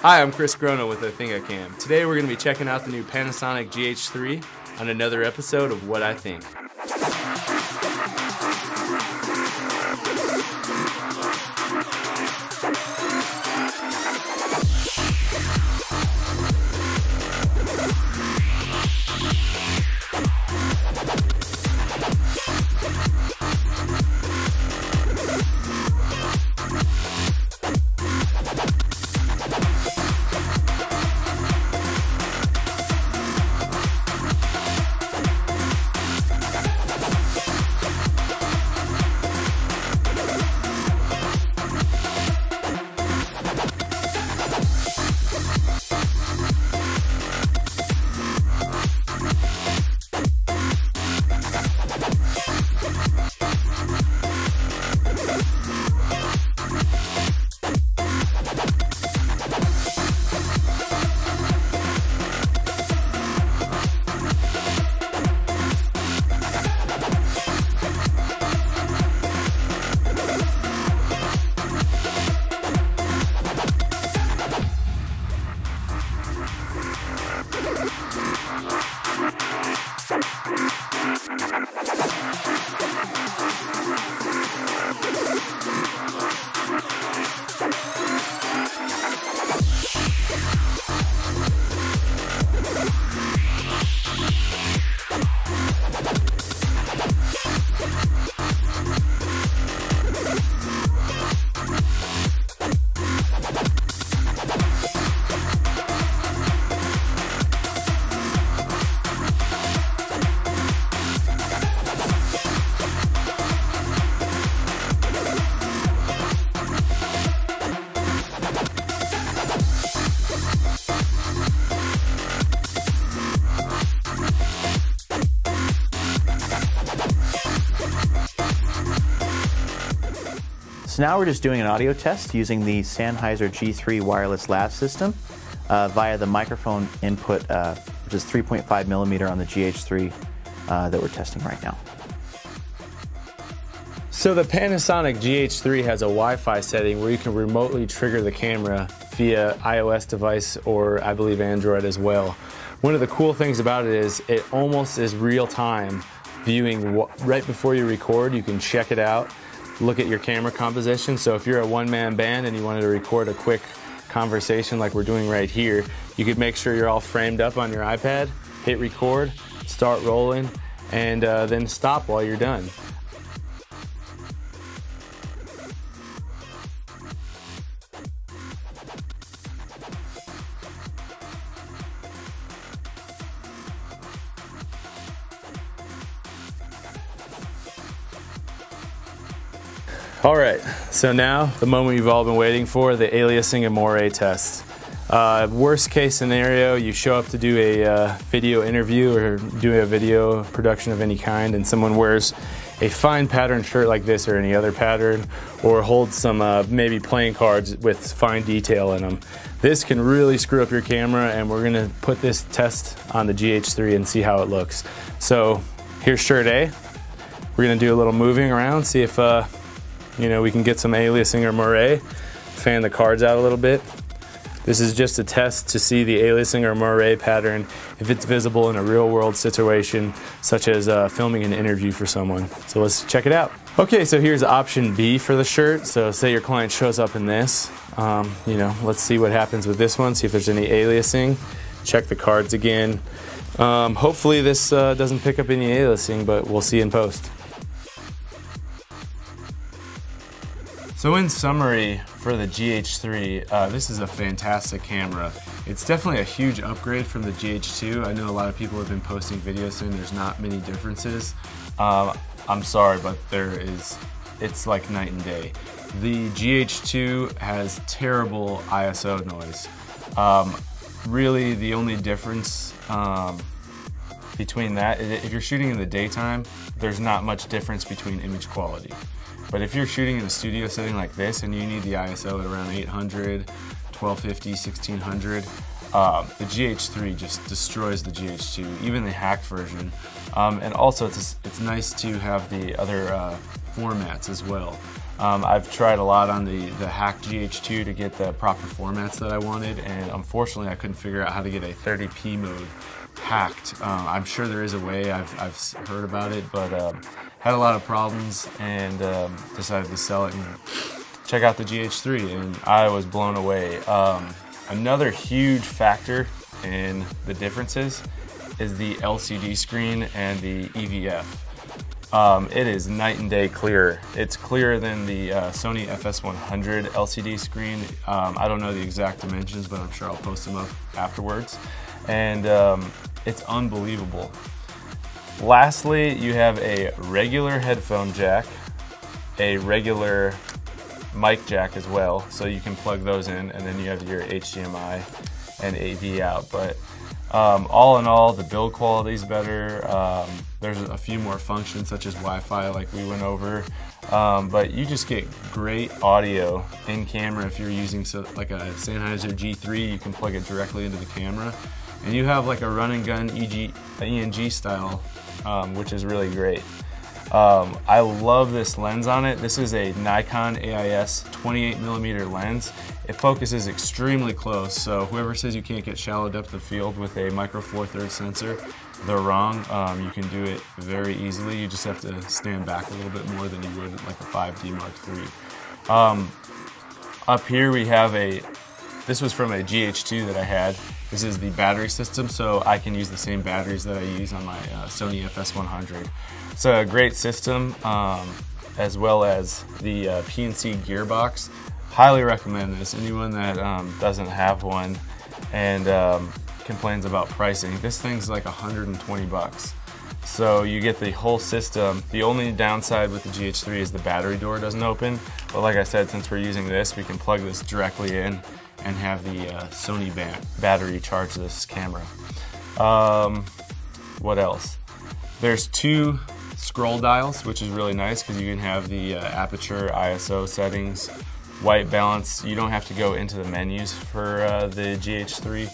Hi, I'm Chris Grono with iThink Cam. Today we're going to be checking out the new Panasonic Gh3 on another episode of What I Think. So now we're just doing an audio test using the Sennheiser Gh3 wireless lav system via the microphone input, which is 3.5 millimeter on the Gh3 that we're testing right now. So the Panasonic Gh3 has a Wi-Fi setting where you can remotely trigger the camera via iOS device or I believe Android as well. One of the cool things about it is it almost is real time viewing right before you record. You can check it out, look at your camera composition. So if you're a one-man band and you wanted to record a quick conversation like we're doing right here, you could make sure you're all framed up on your iPad, hit record, start rolling, and then stop while you're done. All right, so now the moment you've all been waiting for, the aliasing and moire test. Worst case scenario, you show up to do a video interview or do a video production of any kind and someone wears a fine pattern shirt like this or any other pattern, or holds some maybe playing cards with fine detail in them. This can really screw up your camera, and we're gonna put this test on the Gh3 and see how it looks. So here's shirt A. We're gonna do a little moving around, see if we can get some aliasing or moire, fan the cards out a little bit. This is just a test to see the aliasing or moire pattern if it's visible in a real world situation, such as filming an interview for someone. So let's check it out. Okay, so here's option B for the shirt. So say your client shows up in this, let's see what happens with this one, see if there's any aliasing. Check the cards again. Hopefully this doesn't pick up any aliasing, but we'll see in post. So in summary, for the Gh3, this is a fantastic camera. It's definitely a huge upgrade from the Gh2. I know a lot of people have been posting videos saying there's not many differences. I'm sorry, but it's like night and day. The Gh2 has terrible ISO noise. Really, the only difference between that, if you're shooting in the daytime, there's not much difference between image quality. But if you're shooting in a studio setting like this and you need the ISO at around 800, 1250, 1600, the Gh3 just destroys the Gh2, even the hacked version. And also it's nice to have the other formats as well. I've tried a lot on the hack GH2 to get the proper formats that I wanted, and unfortunately I couldn't figure out how to get a 30p mode hacked. I'm sure there is a way, I've heard about it, but had a lot of problems and decided to sell it and check out the GH3, and I was blown away. Another huge factor in the differences is the LCD screen and the EVF. It is night and day clearer. It's clearer than the Sony FS100 LCD screen. I don't know the exact dimensions, but I'm sure I'll post them up afterwards. And it's unbelievable. Lastly, you have a regular headphone jack, a regular mic jack as well, so you can plug those in, and then you have your HDMI and AV out. But all in all, the build quality is better. There's a few more functions such as Wi-Fi like we went over, but you just get great audio in camera. If you're using like a Sennheiser G3, you can plug it directly into the camera, and you have like a run and gun ENG style, which is really great. I love this lens on it. This is a Nikon AIS 28mm lens. It focuses extremely close, so whoever says you can't get shallow depth of field with a micro four thirds sensor, they're wrong. You can do it very easily. You just have to stand back a little bit more than you would like a 5D Mark III. Up here we have this was from a GH2 that I had. This is the battery system, so I can use the same batteries that I use on my Sony FS100. It's a great system, as well as the PNC gearbox. Highly recommend this. Anyone that doesn't have one and complains about pricing, this thing's like 120 bucks. So you get the whole system. The only downside with the GH3 is the battery door doesn't open, but like I said, since we're using this, we can plug this directly in and have the Sony battery charge this camera. What else? There's 2 scroll dials, which is really nice because you can have the aperture, ISO settings, white balance. You don't have to go into the menus for the GH3.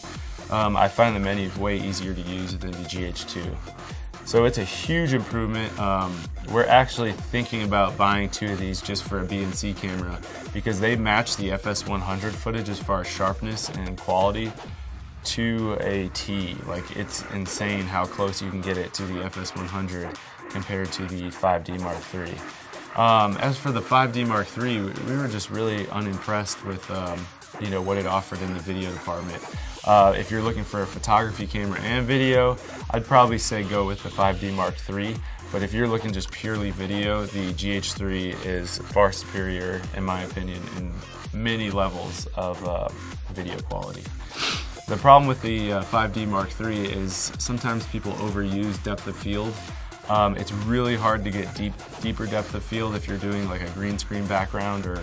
I find the menus way easier to use than the GH2. So it's a huge improvement. We're actually thinking about buying 2 of these just for a B&C camera because they match the FS100 footage as far as sharpness and quality to a T. Like, it's insane how close you can get it to the FS100 compared to the 5D Mark III. As for the 5D Mark III, we were just really unimpressed with what it offered in the video department. If you're looking for a photography camera and video, I'd probably say go with the 5D Mark III. But if you're looking just purely video, the GH3 is far superior, in my opinion, in many levels of video quality. The problem with the 5D Mark III is sometimes people overuse depth of field. It's really hard to get deeper depth of field if you're doing like a green screen background or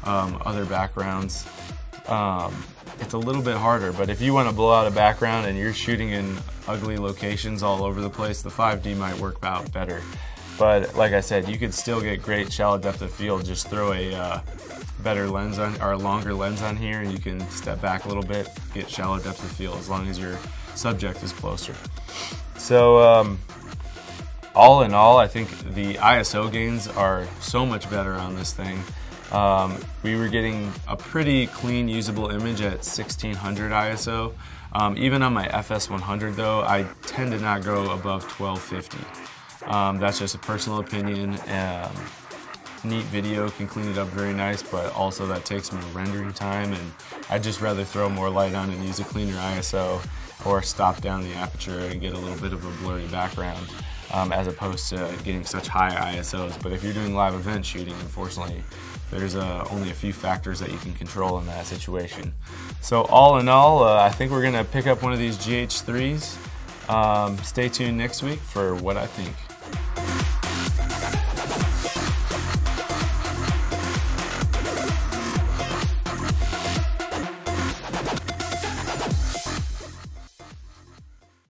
other backgrounds. It's a little bit harder, but if you want to blow out a background and you're shooting in ugly locations all over the place, the 5D might work out better. But like I said, you could still get great shallow depth of field. Just throw a better lens on, or a longer lens on here, and you can step back a little bit, get shallow depth of field as long as your subject is closer. So all in all, I think the ISO gains are so much better on this thing. We were getting a pretty clean, usable image at 1600 ISO. Even on my FS100 though, I tend to not go above 1250. That's just a personal opinion. Neat video can clean it up very nice, but also that takes more rendering time, and I'd just rather throw more light on and use a cleaner ISO or stop down the aperture and get a little bit of a blurry background. As opposed to getting such high ISOs. But if you're doing live event shooting, unfortunately, there's only a few factors that you can control in that situation. So all in all, I think we're going to pick up one of these GH3s. Stay tuned next week for what I think.